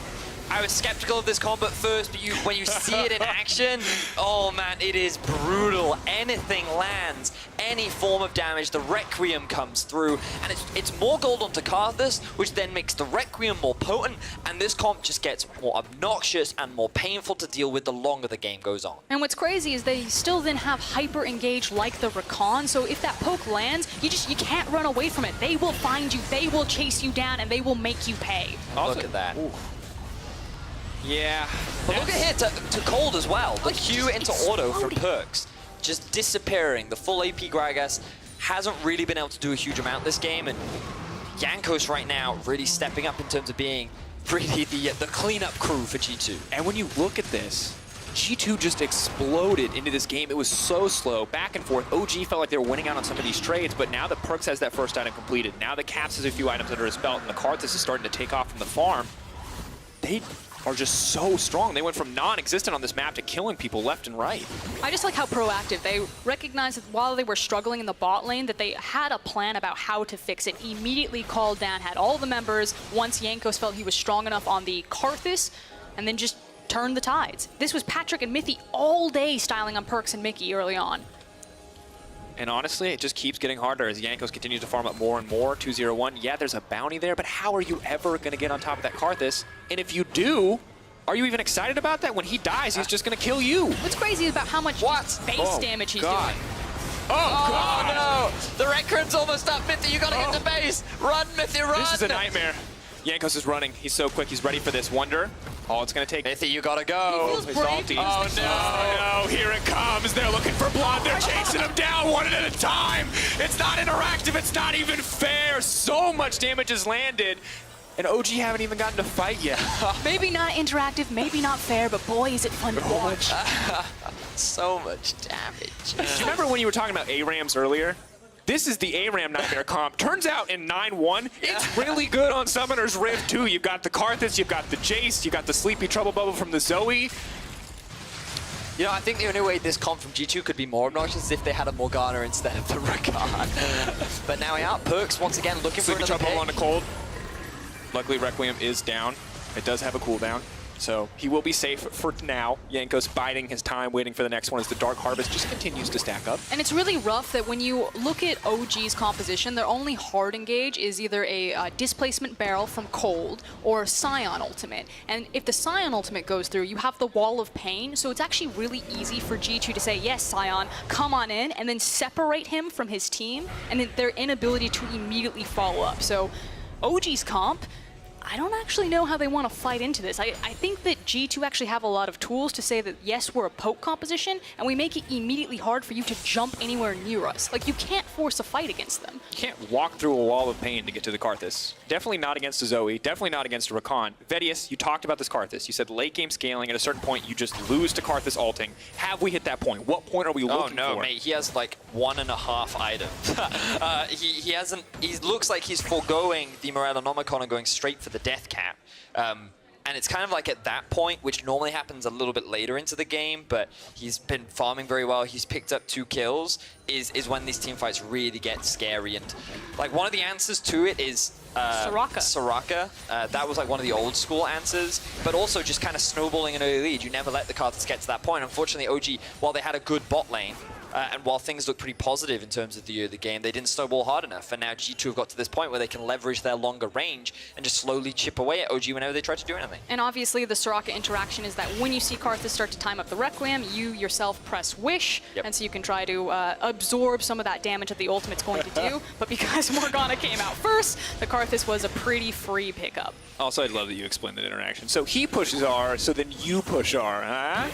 I was skeptical of this combo at first, but when you see it in action, oh man, it is brutal. Anything lands, any form of damage, the Requiem comes through, and it's more gold onto Karthus, which then makes the Requiem more potent, and this comp just gets more obnoxious and more painful to deal with the longer the game goes on. And what's crazy is they still then have hyper engage like the Rakan, so if that poke lands, you can't run away from it. They will find you, they will chase you down, and they will make you pay. Also, look at that. Ooh. Yeah. But look at here to Cold as well. The Q into auto for Perks. Just disappearing. The full AP Gragas hasn't really been able to do a huge amount this game, and Jankos right now really stepping up in terms of being really the cleanup crew for G2. And when you look at this, G2 just exploded into this game. It was so slow, back and forth. OG felt like they were winning out on some of these trades, but now that Perks has that first item completed, now that Caps has a few items under his belt, and the Karthus is starting to take off from the farm, they are just so strong. They went from non-existent on this map to killing people left and right. I just like how proactive. They recognized that while they were struggling in the bot lane, that they had a plan about how to fix it. Immediately called down, had all the members, once Jankos felt he was strong enough on the Karthus, and then just turned the tides. This was Patrick and Mithy all day styling on Perks and Mickey early on. And honestly, it just keeps getting harder as Jankos continues to farm up more and more. 2-0-1, yeah, there's a bounty there, but how are you ever going to get on top of that Karthus? And if you do, are you even excited about that? When he dies, he's just going to kill you. What's crazy is about how much base damage he's doing. Oh, God. No! The Red Crim's almost up. Mithy, you got to get to base. Run, Mithy, run! This is a nightmare. Jankos is running. He's so quick. He's ready for this. Wonder. Oh, it's going to take... Mithy, you got to go. His ulti. Oh, no. Here it comes. They're looking for blood. They're chasing him down one at a time. It's not interactive. It's not even fair. So much damage has landed. And OG haven't even gotten to fight yet. Maybe not interactive, maybe not fair, but boy, is it fun to watch. So much damage. Do you remember when you were talking about ARAMs earlier? This is the ARAM Nightmare comp. Turns out in 9-1, it's really good on Summoner's Rift too. You've got the Karthus, you've got the Jace, you've got the Sleepy Trouble Bubble from the Zoe. You know, I think the only way this comp from G2 could be more obnoxious is if they had a Morgana instead of the Rakan. But now we are. Perks once again looking for Sleepy another Trouble pick. on the Cold. Luckily, Requiem is down. It does have a cooldown, so he will be safe for now. Jankos biding his time, waiting for the next one as the Dark Harvest just continues to stack up. And it's really rough that when you look at OG's composition, their only hard engage is either a displacement barrel from Cold or Scion ultimate. And if the Scion ultimate goes through, you have the Wall of Pain, so it's actually really easy for G2 to say, yes, Scion, come on in, and then separate him from his team, and their inability to immediately follow up. So OG's comp, I don't actually know how they want to fight into this. I think that G2 actually have a lot of tools to say that, yes, we're a poke composition, and we make it immediately hard for you to jump anywhere near us. Like, you can't force a fight against them. You can't walk through a wall of pain to get to the Karthus. Definitely not against a Zoe, definitely not against a Rakan. Vedius, you talked about this Karthus. You said late game scaling, at a certain point you just lose to Karthus ulting. Have we hit that point? What point are we looking for? Oh no, mate, he has like 1.5 items. He hasn't, he looks like he's foregoing the Morellonomicon and going straight for the death cap. And it's kind of like at that point, which normally happens a little bit later into the game, but he's been farming very well. He's picked up 2 kills, is when these team fights really get scary. And like one of the answers to it is Soraka. That was like one of the old school answers, but also just kind of snowballing an early lead. You never let the Karthus get to that point. Unfortunately, OG, while they had a good bot lane, and while things look pretty positive in terms of the game, they didn't snowball hard enough. And now G2 have got to this point where they can leverage their longer range and just slowly chip away at OG whenever they try to do anything. And obviously the Soraka interaction is that when you see Karthus start to time up the Requiem, you yourself press Wish, and so you can try to absorb some of that damage that the ultimate's going to do. But because Morgana came out first, the Karthus was a pretty free pickup. Also, I'd love that you explained that interaction. So he pushes R, so then you push R, huh?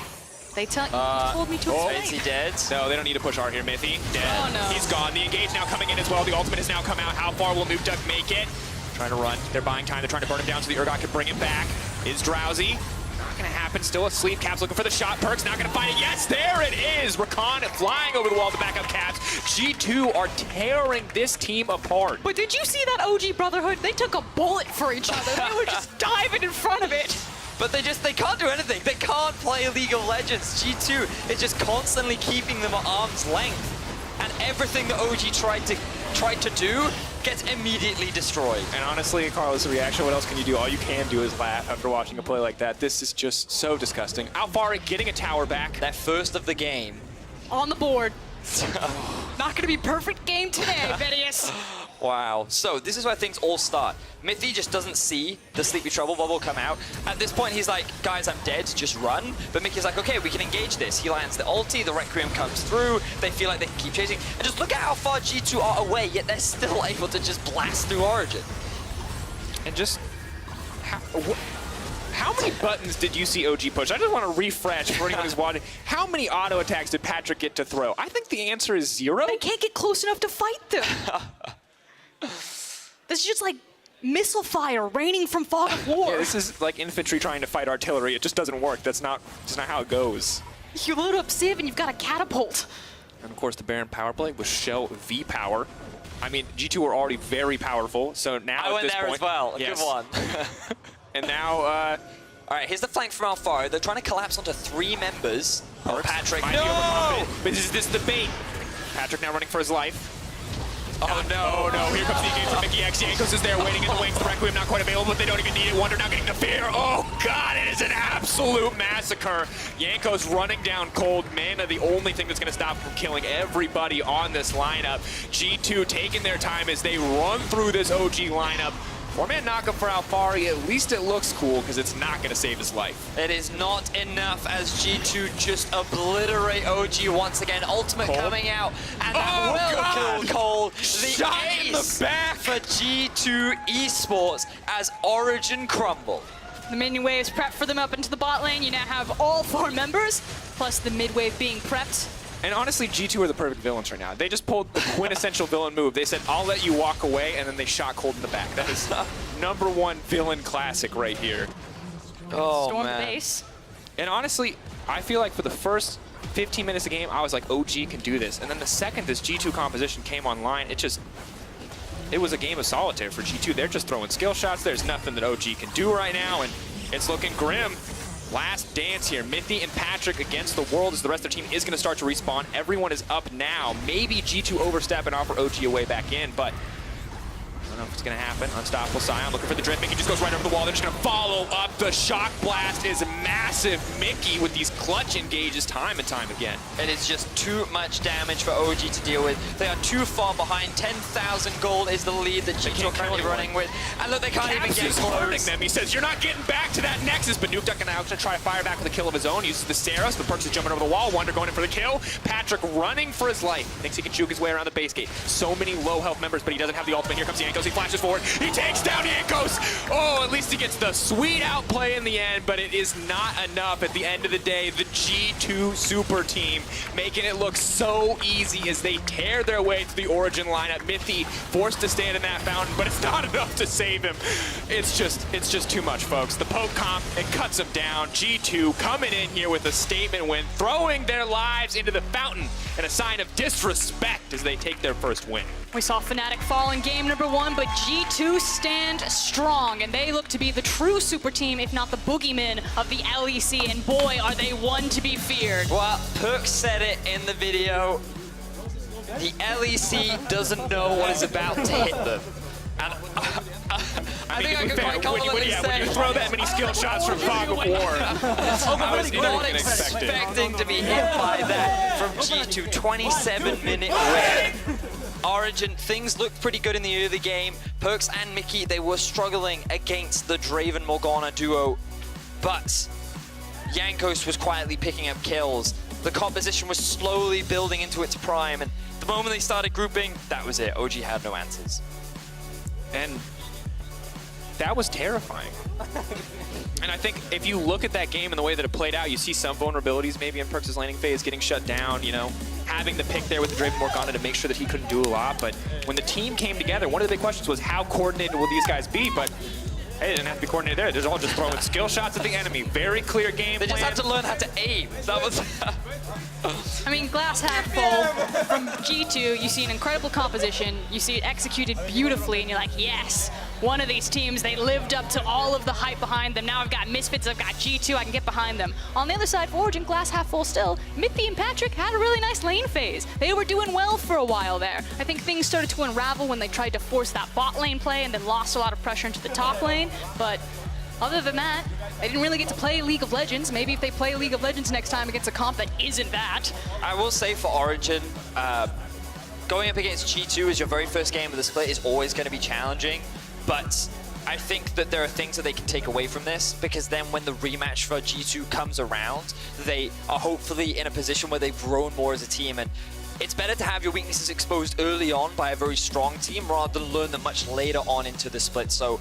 They told me to explain. Is he dead? No, they don't need to push R here. Mithy, dead. Oh, no. He's gone. The engage now coming in as well. The ultimate has now come out. How far will Nuke Duck make it? Trying to run. They're buying time. They're trying to burn him down so the Urgot can bring him back. Is drowsy. Not going to happen. Still asleep. Caps looking for the shot. Perks not going to find it. Yes, there it is. Rakan flying over the wall to back up Caps. G2 are tearing this team apart. But did you see that OG Brotherhood? They took a bullet for each other. They were just diving in front of it. But they can't do anything. They can't play League of Legends. G2 is just constantly keeping them at arm's length. And everything that OG tried to do gets immediately destroyed. And honestly, Carlos, the reaction, what else can you do? All you can do is laugh after watching a play like that. This is just so disgusting. Alfari getting a tower back. Their first of the game. On the board. Not going to be perfect game today, Vedius. Wow. So this is where things all start. Mithy just doesn't see the Sleepy Trouble bubble come out. At this point, he's like, guys, I'm dead, just run. But Mickey's like, okay, we can engage this. He lands the ulti, the Requiem comes through. They feel like they can keep chasing. And just look at how far G2 are away, yet they're still able to just blast through Origen. And just... How many buttons did you see OG push? I just want to refresh for anyone who's watching. How many auto attacks did Patrick get to throw? I think the answer is 0. They can't get close enough to fight them. This is just like missile fire raining from fog of war. Yeah, this is like infantry trying to fight artillery. It just doesn't work. That's not how it goes. You load up Civ and you've got a catapult. And of course, the Baron power play with Shell V power. I mean, G2 were already very powerful, so now I at went this there point, as well. yes. Good one. And now, all right, here's the flank from Alfaro. They're trying to collapse onto 3 members. Oh, Patrick, might be no! overconfident, but this is the bait. Patrick now running for his life. Oh no, no, here comes the engage from Mickey X. Jankos is there waiting in the wings. The Requiem not quite available, but they don't even need it. Wonder now getting the fear. Oh god, it is an absolute massacre. Jankos running down cold. Mana, the only thing that's going to stop him from killing everybody on this lineup. G2 taking their time as they run through this OG lineup. 4-man knockup for Alfari. At least it looks cool because it's not going to save his life. It is not enough as G2 just obliterate OG once again. Ultimate Cole coming out, and that will kill Cole. The Shot in the ace back for G2 eSports as Origen crumble. The minion waves prepped for them up into the bot lane. You now have all 4 members, plus the mid wave being prepped. And honestly, G2 are the perfect villains right now. They just pulled the quintessential villain move. They said, I'll let you walk away, and then they shot Cold in the back. That is #1 villain classic right here. Oh, Storm man. the base. And honestly, I feel like for the first 15 minutes of the game, I was like, OG can do this. And then the second this G2 composition came online, it was a game of solitaire for G2. They're just throwing skill shots. There's nothing that OG can do right now, and it's looking grim. Last dance here. Mithy and Patrick against the world as the rest of their team is going to start to respawn. Everyone is up now. Maybe G2 overstep and offer OG a way back in, but I don't know if it's going to happen. Unstoppable Scion looking for the Drift. Mickey just goes right over the wall. They're just going to follow up. The Shock Blast is massive. Mickey with these clutch engages time and time again. It is just too much damage for OG to deal with. They are too far behind. 10,000 gold is the lead that G2 are currently running with. And look, they can't even get close. Them. He says, you're not getting back to that Nexus, but Nuke Duck now going to try to fire back with a kill of his own. Uses the Saros, but Perks is jumping over the wall. Wonder going in for the kill. Patrick running for his life. Thinks he can juke his way around the base gate. So many low health members, but he doesn't have the ultimate. Here comes Jankos. He flashes forward. He takes down Jankos. Oh, at least he gets the sweet outplay in the end, but it is not enough at the end of the day. The G2 super team making it look so easy as they tear their way to the Origen lineup. Mithy forced to stand in that fountain, but it's not enough to save him. It's just too much, folks. The poke comp, it cuts him down. G2 coming in here with a statement win, throwing their lives into the fountain in a sign of disrespect as they take their first win. We saw Fnatic fall in game #1, but G2 stand strong, and they look to be the true super team, if not the boogeymen of the LEC, and boy, are they one to be feared. Well, Perk said it in the video. The LEC doesn't know what is about to hit them. And I think I can quite confidently say... When you throw that many skill shots from Fog of War, I was not expecting to be hit by that from G2. 27-minute win. Origen, things looked pretty good in the early game. Perks and Mickey, they were struggling against the Draven Morgana duo, but Jankos was quietly picking up kills. The composition was slowly building into its prime, and the moment they started grouping, that was it. OG had no answers. And that was terrifying. And I think if you look at that game and the way that it played out, you see some vulnerabilities maybe in Perks' laning phase getting shut down, you know, having the pick there with the Draven Morgana to make sure that he couldn't do a lot. But when the team came together, one of the big questions was how coordinated will these guys be? But hey, they didn't have to be coordinated there. They're all just throwing skill shots at the enemy. Very clear game They plan. just had to learn how to aim. That was... I mean, glass half full from G2, you see an incredible composition, you see it executed beautifully, and you're like, yes, one of these teams, they lived up to all of the hype behind them. Now I've got Misfits, I've got G2, I can get behind them. On the other side, for Origen, glass half full still, Mithy and Patrick had a really nice lane phase. They were doing well for a while there. I think things started to unravel when they tried to force that bot lane play and then lost a lot of pressure into the top lane, but other than that, they didn't really get to play League of Legends. Maybe if they play League of Legends next time against a comp that isn't that. I will say for Origen, going up against G2 as your very first game of the split is always going to be challenging, but I think that there are things that they can take away from this, because then when the rematch for G2 comes around, they are hopefully in a position where they've grown more as a team, and it's better to have your weaknesses exposed early on by a very strong team rather than learn them much later on into the split. So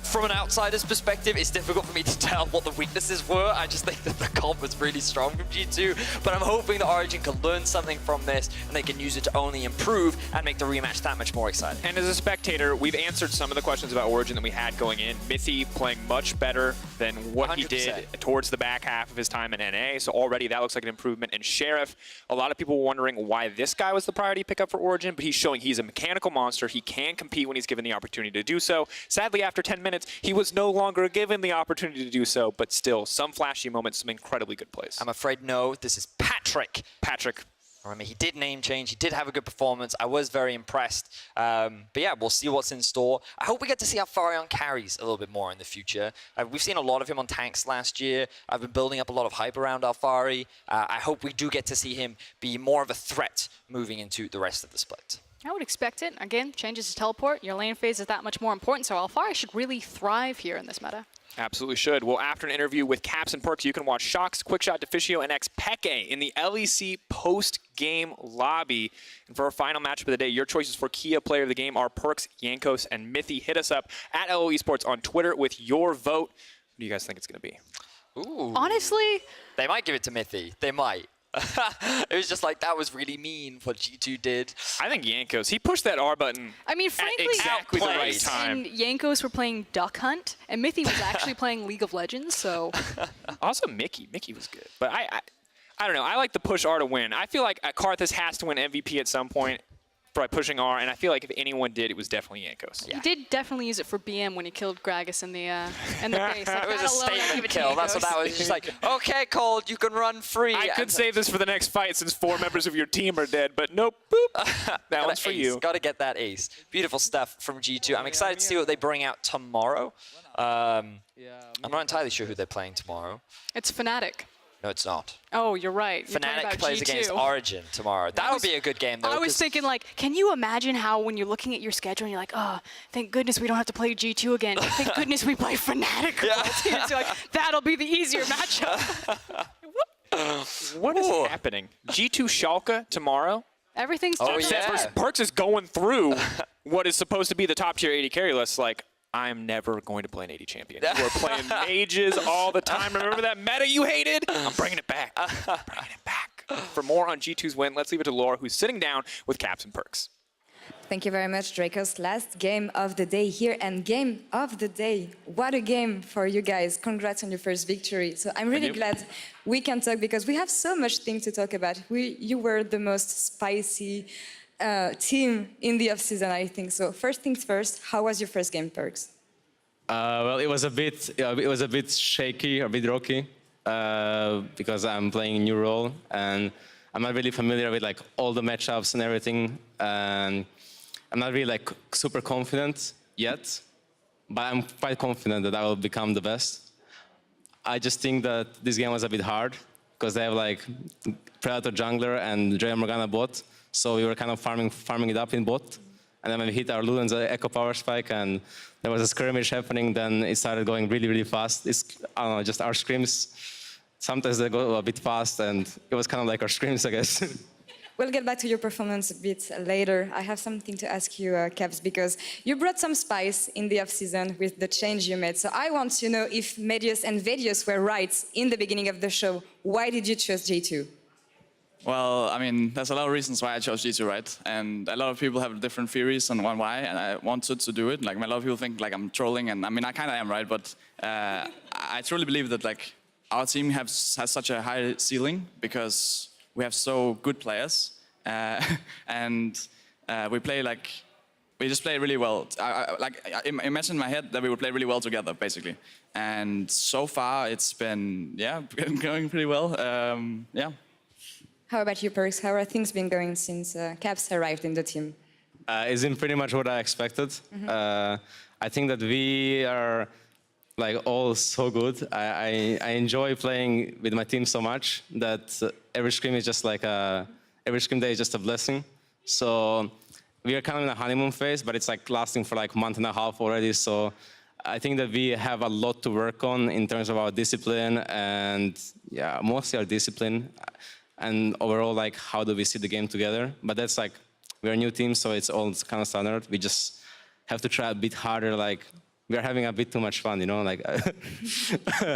from an outsider's perspective, it's difficult for me to tell what the weaknesses were. I just think that the comp was really strong from G2, but I'm hoping that Origen can learn something from this and they can use it to only improve and make the rematch that much more exciting. And as a spectator, we've answered some of the questions about Origen that we had going in. Mithy playing much better than what 100%. He did towards the back half of his time in NA, so already that looks like an improvement. And Sheriff, a lot of people were wondering why this guy was the priority pickup for Origen, but he's showing he's a mechanical monster. He can compete when he's given the opportunity to do so. Sadly, after 10 minutes, he was no longer given the opportunity to do so, but still, some flashy moments, some incredibly good plays. I'm afraid no, this is Patrick. Remember, he did name change, he did have a good performance. I was very impressed. But yeah, we'll see what's in store. I hope we get to see how Farion carries a little bit more in the future. We've seen a lot of him on tanks last year. I've been building up a lot of hype around Alfari. I hope we do get to see him be more of a threat moving into the rest of the split. I would expect it. Again, changes to teleport. Your lane phase is that much more important, so Alfari should really thrive here in this meta. Absolutely should. Well, after an interview with Caps and Perks, you can watch Shox, Quickshot, Deficio, and Xpeke in the LEC post-game lobby. And for our final matchup of the day, your choices for Kia Player of the Game are Perks, Yankos, and Mithy. Hit us up at LO Esports on Twitter with your vote. What do you guys think it's going to be? Ooh. Honestly, they might give it to Mithy. They might. It was just like, that was really mean what G2 did. I think Yankos, he pushed that R button frankly, at exactly the right time. And Yankos were playing Duck Hunt, and Mithy was actually playing League of Legends, so. Also Mickey was good. But I don't know, I like the push R to win. I feel like Karthus has to win MVP at some point by pushing R, and I feel like if anyone did, it was definitely Yankos. Yeah. He did definitely use it for BM when he killed Gragas in the base. Like, it was a statement kill. That's what that was. Just like, okay, Cold, you can run free. I could save this for the next fight since 4 members of your team are dead, but nope, boop. That one's for you. Got to get that ace. Beautiful stuff from G2. I'm excited to see what they bring out tomorrow. I'm not entirely sure who they're playing tomorrow. It's Fnatic. No, it's not. Oh, you're right. Fnatic plays against Origen tomorrow. That would be a good game, though. I was thinking, like, can you imagine how when you're looking at your schedule and you're like, oh, thank goodness we don't have to play G2 again. Thank goodness we play Fnatic. Yeah. You're like, that'll be the easier matchup. What is happening? G2 Schalke tomorrow? Everything's Perks is going through what is supposed to be the top tier 80 carry list. Like, I'm never going to play an 80 champion. You are playing mages all the time. Remember that meta you hated? I'm bringing it back. For more on G2's win, let's leave it to Laura, who's sitting down with Caps and Perks. Thank you very much, Dracos. Last game of the day here, and game of the day. What a game for you guys. Congrats on your first victory. So I'm really glad we can talk, because we have so much things to talk about. You were the most spicy team in the off-season, I think. So first things first, how was your first game, Perks? Well, it was a bit shaky, a bit rocky, because I'm playing a new role and I'm not really familiar with like all the matchups and everything, and I'm not really like super confident yet, but I'm quite confident that I will become the best. I just think that this game was a bit hard because they have like Predator jungler and Drea Morgana bot. So we were kind of farming it up in bot. And then when we hit our Luden's Echo Power Spike and there was a skirmish happening, then it started going really, really fast. It's, I don't know, just our scrims. Sometimes they go a bit fast, and it was kind of like our scrims, I guess. We'll get back to your performance a bit later. I have something to ask you, Caps, because you brought some spice in the off-season with the change you made. So I want to know if Medius and Vedius were right in the beginning of the show. Why did you choose G2? Well, I mean, there's a lot of reasons why I chose G2, right? And a lot of people have different theories on why, and I wanted to do it. Like, a lot of people think like I'm trolling, and I mean, I kind of am, right? But I truly believe that like our team has such a high ceiling because we have so good players, and we play like we just play really well. I imagine in my head that we would play really well together, basically. And so far, it's been, yeah, going pretty well. Yeah. How about you, Perks? How are things been going since Caps arrived in the team? It's been pretty much what I expected. I think that we are like all so good. I enjoy playing with my team so much that every scrim is just like every scrim day is just a blessing. So we are kind of in a honeymoon phase, but it's like lasting for like a month and a half already. So I think that we have a lot to work on in terms of our discipline and yeah, mostly our discipline and overall like how do we see the game together. But that's like, we're a new team, so it's all kind of standard. We just have to try a bit harder, like we're having a bit too much fun, you know, like,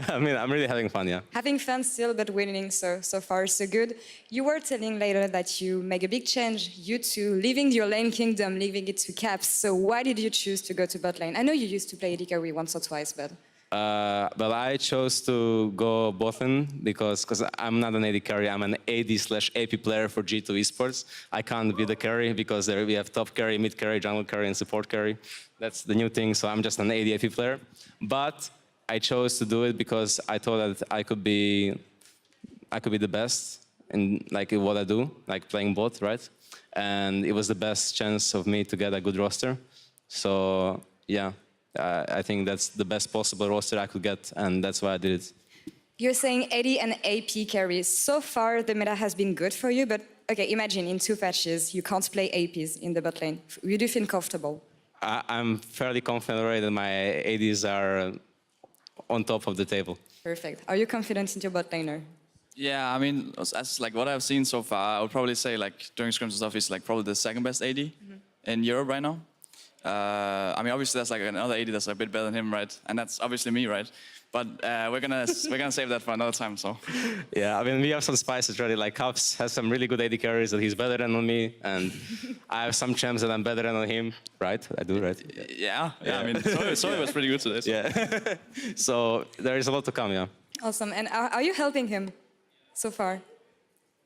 I mean, I'm really having fun, yeah. Having fun still, but winning so far so good. You were telling later that you make a big change, you two, leaving your lane kingdom, leaving it to Caps. So why did you choose to go to bot lane? I know you used to play AD carry once or twice, but... Well, I chose to go bot lane because I'm not an AD carry, I'm an AD/AP player for G2 eSports. I can't be the carry because there we have top carry, mid carry, jungle carry, and support carry. That's the new thing, so I'm just an AD/AP player. But I chose to do it because I thought that I could be the best in like what I do, like playing bot, right? And it was the best chance of me to get a good roster. So yeah. I think that's the best possible roster I could get, and that's why I did it. You're saying AD and AP carries. So far, the meta has been good for you, but okay, imagine in 2 patches, you can't play APs in the bot lane. You do feel comfortable? I'm fairly confident already that my ADs are on top of the table. Perfect. Are you confident in your bot laner? Yeah, I mean, as like what I've seen so far, I would probably say like during scrims and stuff, he's like probably the second best AD in Europe right now. I mean, obviously, there's like another AD that's a bit better than him, right? And that's obviously me, right? But we're gonna save that for another time. So. Yeah, I mean, we have some spices already. Like Cups has some really good AD carries that he's better than on me, and I have some champs that I'm better than on him, right? I do, right? Yeah. I mean, Zoe was pretty good today. So. Yeah. So there is a lot to come, yeah. Awesome. And are you helping him so far?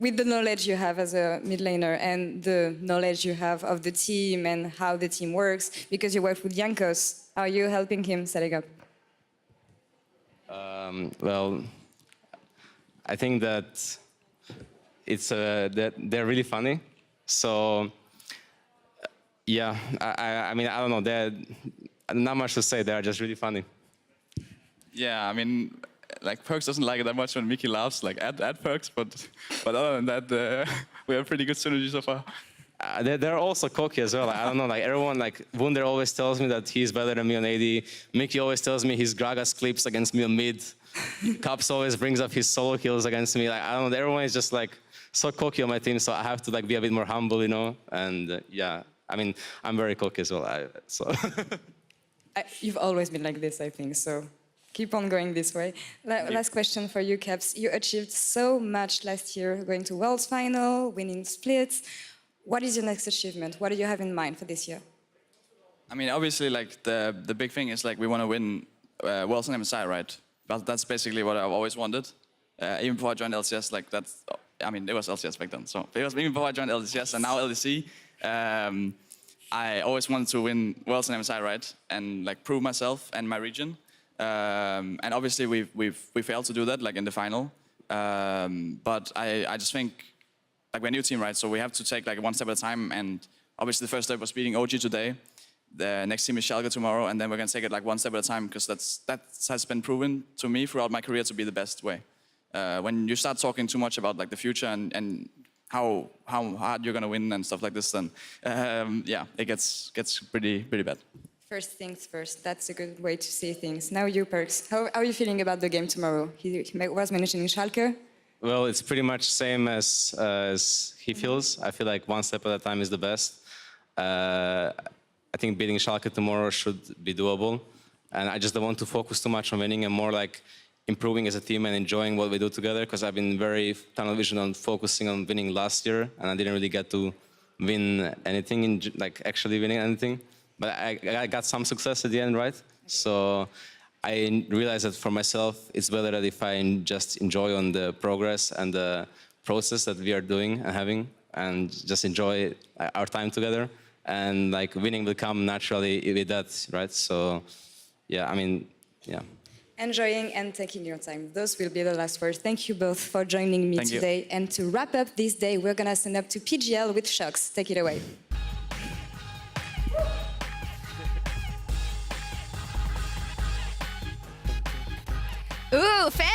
With the knowledge you have as a mid laner and the knowledge you have of the team and how the team works, because you work with Jankos, are you helping him setting up? Well, I think that it's that they're really funny. So yeah, I mean, I don't know. They're not much to say. They're just really funny. Yeah, I mean. Like Perks doesn't like it that much when Mickey laughs like at Perks, but other than that, we have pretty good synergy so far. They're also cocky as well. I don't know, like everyone, like Wunder always tells me that he's better than me on AD. Mickey always tells me his Gragas clips against me on mid. Cups always brings up his solo kills against me. Like I don't know, everyone is just like so cocky on my team, so I have to like be a bit more humble, you know. And yeah, I mean, I'm very cocky as well. You've always been like this, I think. So. Keep on going this way. Last question for you, Caps. You achieved so much last year, going to Worlds Final, winning splits. What is your next achievement? What do you have in mind for this year? I mean, obviously, like the big thing is like we want to win Worlds and MSI, right? But that's basically what I've always wanted. Even before I joined LCS, like that's. I mean, it was LCS back then, so it was even before I joined LCS and now LEC. I always wanted to win Worlds and MSI, right? And like prove myself and my region. And obviously we failed to do that like in the final, but I just think like we're a new team, right? So we have to take like one step at a time. And obviously the first step was beating OG today. The next team is Schalke tomorrow, and then we're gonna take it like one step at a time because that has been proven to me throughout my career to be the best way. When you start talking too much about like the future and how hard you're gonna win and stuff like this, then yeah, it gets pretty bad. First things first, that's a good way to see things. Now you, Perks, how are you feeling about the game tomorrow? He was mentioning Schalke. Well, it's pretty much same as he feels. I feel like one step at a time is the best. I think beating Schalke tomorrow should be doable. And I just don't want to focus too much on winning and more like improving as a team and enjoying what we do together, because I've been very tunnel vision on focusing on winning last year, and I didn't really get to win anything, like actually winning anything. But I got some success at the end, right? So I realized that for myself, it's better that if I just enjoy on the progress and the process that we are doing and having, and just enjoy our time together. and like winning will come naturally with that, right? So, yeah, I mean, yeah. Enjoying and taking your time. Those will be the last words. Thank you both for joining me today. And to wrap up this day, we're gonna send up to PGL with Shocks. Take it away. Ooh, fancy.